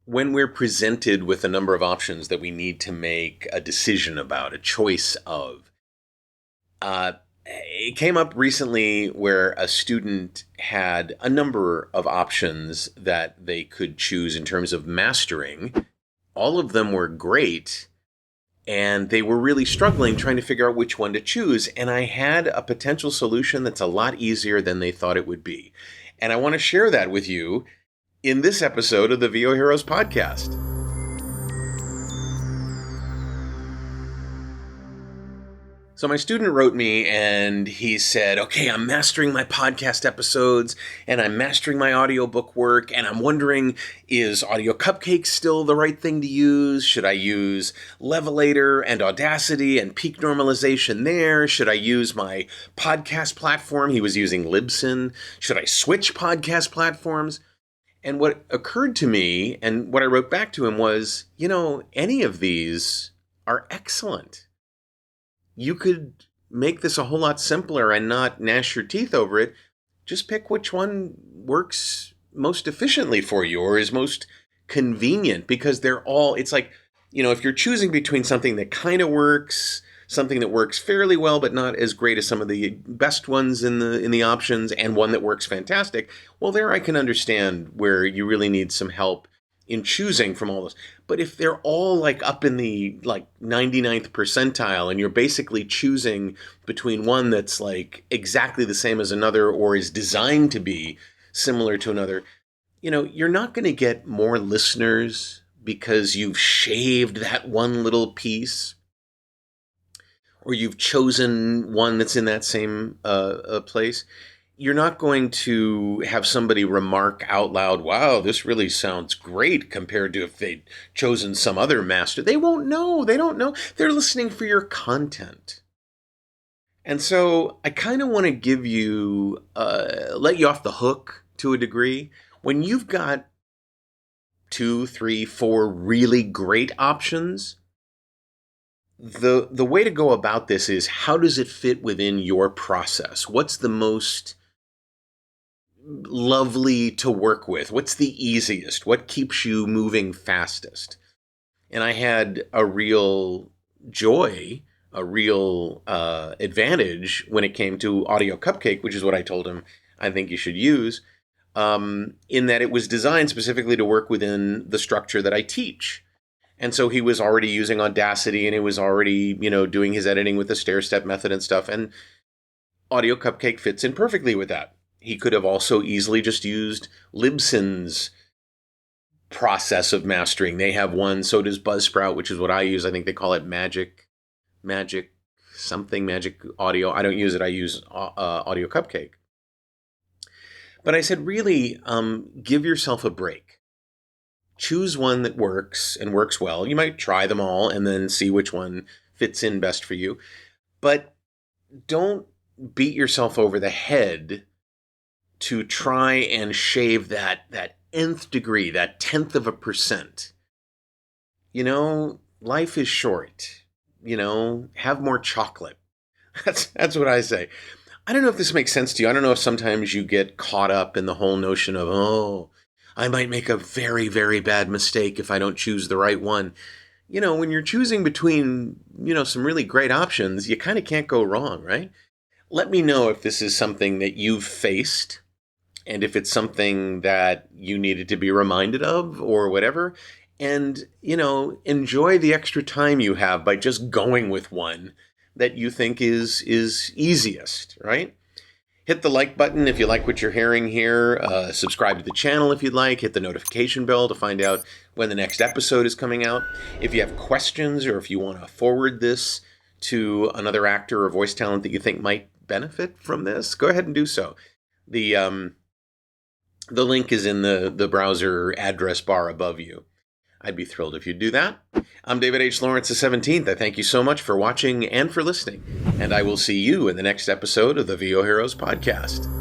When we're presented with a number of options that we need to make a decision about, a choice of, it came up recently where a student had a number of options that they could choose in terms of mastering. All of them were great, and they were really struggling trying to figure out which one to choose. And I had a potential solution that's a lot easier than they thought it would be. And I want to share that with you in this episode of the VO Heroes podcast. So my student wrote me and he said, okay, I'm mastering my podcast episodes and I'm mastering my audiobook work, and I'm wondering, is Audio Cupcake still the right thing to use? Should I use Levelator and Audacity and peak normalization there? Should I use my podcast platform? He was using Libsyn. Should I switch podcast platforms? And what occurred to me and what I wrote back to him was, any of these are excellent. You could make this a whole lot simpler and not gnash your teeth over it. Just pick which one works most efficiently for you or is most convenient, because it's like, if you're choosing between something that kind of works, something that works fairly well but not as great as some of the best ones in the options, and one that works fantastic, well, there I can understand where you really need some help in choosing from all those. But if they're all up in the 99th percentile and you're basically choosing between one that's exactly the same as another or is designed to be similar to another, you're not going to get more listeners because you've shaved that one little piece, or you've chosen one that's in that same place. You're not going to have somebody remark out loud, wow, this really sounds great, compared to if they'd chosen some other master. They won't know. They don't know. They're listening for your content. And so I kind of want to give you, let you off the hook to a degree. When you've got 2, 3, 4 really great options, the way to go about this is, how does it fit within your process? What's the most lovely to work with? What's the easiest? What keeps you moving fastest? And I had a real joy, a real advantage when it came to Audio Cupcake, which is what I told him I think you should use, in that it was designed specifically to work within the structure that I teach. And so he was already using Audacity, and he was already, doing his editing with the stair-step method and stuff. And Audio Cupcake fits in perfectly with that. He could have also easily just used Libsyn's process of mastering. They have one, so does Buzzsprout, which is what I use. I think they call it Magic Audio. I don't use it. I use Audio Cupcake. But I said, really, give yourself a break. Choose one that works and works well. You might try them all and then see which one fits in best for you. But don't beat yourself over the head to try and shave that nth degree, that 1/10%. Life is short. Have more chocolate. That's what I say. I don't know if this makes sense to you. I don't know if sometimes you get caught up in the whole notion of, I might make a very, very bad mistake if I don't choose the right one. When you're choosing between, some really great options, you kind of can't go wrong, right? Let me know if this is something that you've faced, and if it's something that you needed to be reminded of or whatever. And, enjoy the extra time you have by just going with one that you think is easiest, right? Hit the like button if you like what you're hearing here. Subscribe to the channel if you'd like. Hit the notification bell to find out when the next episode is coming out. If you have questions, or if you want to forward this to another actor or voice talent that you think might benefit from this, go ahead and do so. The link is in the browser address bar above you. I'd be thrilled if you'd do that. I'm David H. Lawrence the 17th. I thank you so much for watching and for listening, and I will see you in the next episode of the VO Heroes podcast.